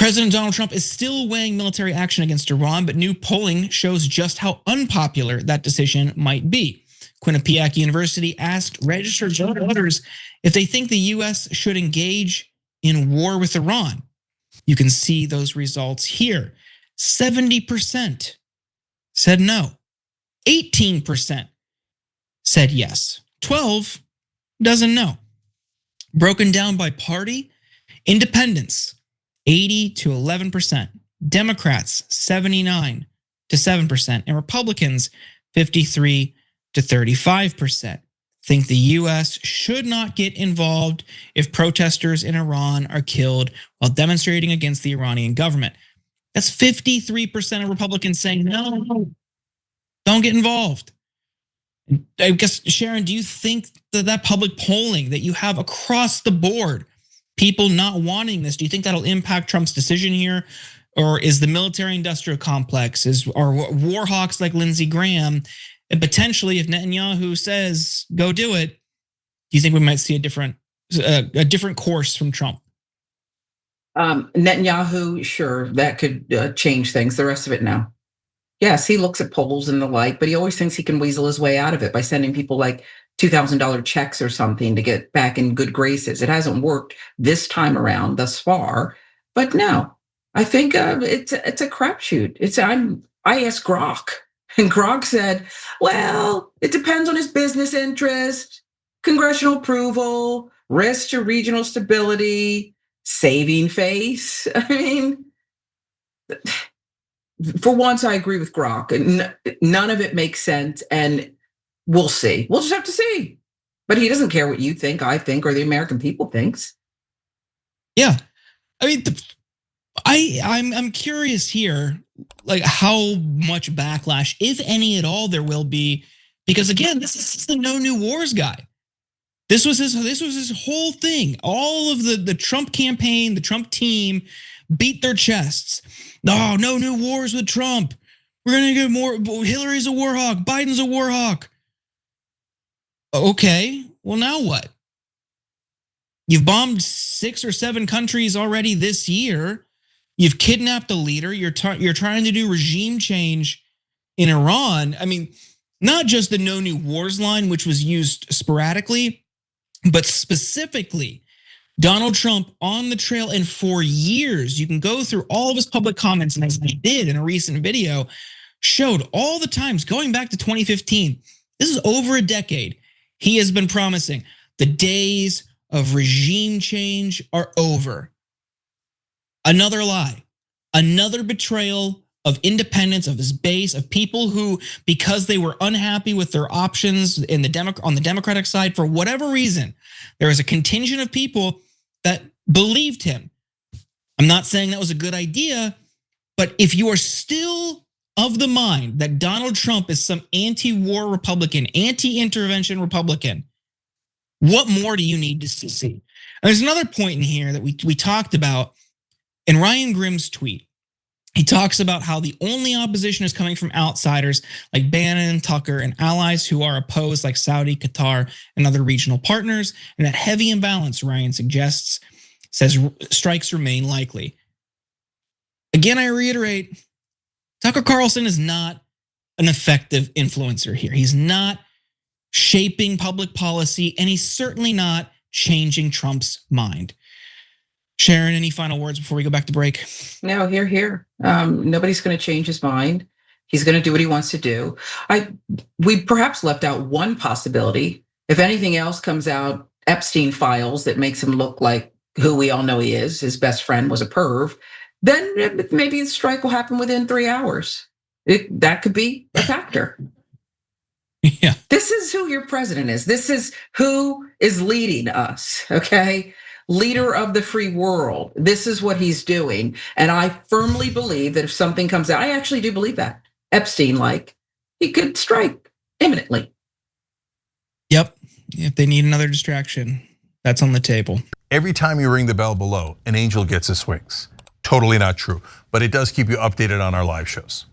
President Donald Trump is still weighing military action against Iran, but new polling shows just how unpopular that decision might be. Quinnipiac University asked registered voters if they think the US should engage in war with Iran. You can see those results here. 70% said no. 18% said yes. 12 doesn't know. Broken down by party, independents, 80 to 11%, Democrats, 79 to 7%, and Republicans, 53 to 35%. Think the US should not get involved if protesters in Iran are killed while demonstrating against the Iranian government. That's 53% of Republicans saying no, don't get involved. I guess, Sharon, do you think that public polling that you have across the board, people not wanting this, do you think that'll impact Trump's decision here? Or is the military industrial complex, or war hawks like Lindsey Graham, and potentially if Netanyahu says, go do it, do you think we might see a different course from Trump? Netanyahu, sure, that could change things. The rest of it, no. Yes, he looks at polls and the like, but he always thinks he can weasel his way out of it by sending people like $2,000 checks or something to get back in good graces. It hasn't worked this time around thus far, but no, I think it's a crapshoot. I asked Grok, and Grok said, well, it depends on his business interest, congressional approval, risk to regional stability, saving face. I mean, for once, I agree with Grok. None of it makes sense, and we'll see. We'll just have to see. But he doesn't care what you think, I think, or the American people thinks. Yeah, I mean, I'm curious here, like how much backlash, if any at all, there will be, because again, this is the no new wars guy. This was his whole thing. All of the Trump campaign, the Trump team beat their chests. No new wars with Trump. We're gonna get more. Hillary's a war hawk. Biden's a war hawk. Okay, well now what? You've bombed 6 or 7 countries already this year. You've kidnapped a leader. You're trying to do regime change in Iran. I mean, not just the no new wars line, which was used sporadically, but specifically Donald Trump on the trail, and for years, you can go through all of his public comments, and as I did in a recent video, showed all the times going back to 2015. This is over a decade. He has been promising the days of regime change are over. Another lie, another betrayal of independence, of his base, of people who, because they were unhappy with their options on the Democratic side, for whatever reason, there is a contingent of people that believed him. I'm not saying that was a good idea, but if you are still of the mind that Donald Trump is some anti-war Republican, anti-intervention Republican, what more do you need to see? And there's another point in here that we talked about in Ryan Grimm's tweet. He talks about how the only opposition is coming from outsiders like Bannon, Tucker, and allies who are opposed like Saudi, Qatar, and other regional partners. And that heavy imbalance, Ryan suggests, says strikes remain likely. Again, I reiterate, Tucker Carlson is not an effective influencer here. He's not shaping public policy, and he's certainly not changing Trump's mind. Sharon, any final words before we go back to break? No, here. Nobody's going to change his mind. He's going to do what he wants to do. We perhaps left out one possibility. If anything else comes out, Epstein files that makes him look like who we all know he is, his best friend was a perv, then maybe the strike will happen within 3 hours. That could be a factor. Yeah. This is who your president is. This is who is leading us, okay? Leader of the free world. This is what he's doing. And I firmly believe that if something comes out, I actually do believe that, Epstein-like, he could strike imminently. Yep, if they need another distraction, that's on the table. Every time you ring the bell below, an angel gets his wings. Totally not true, but it does keep you updated on our live shows.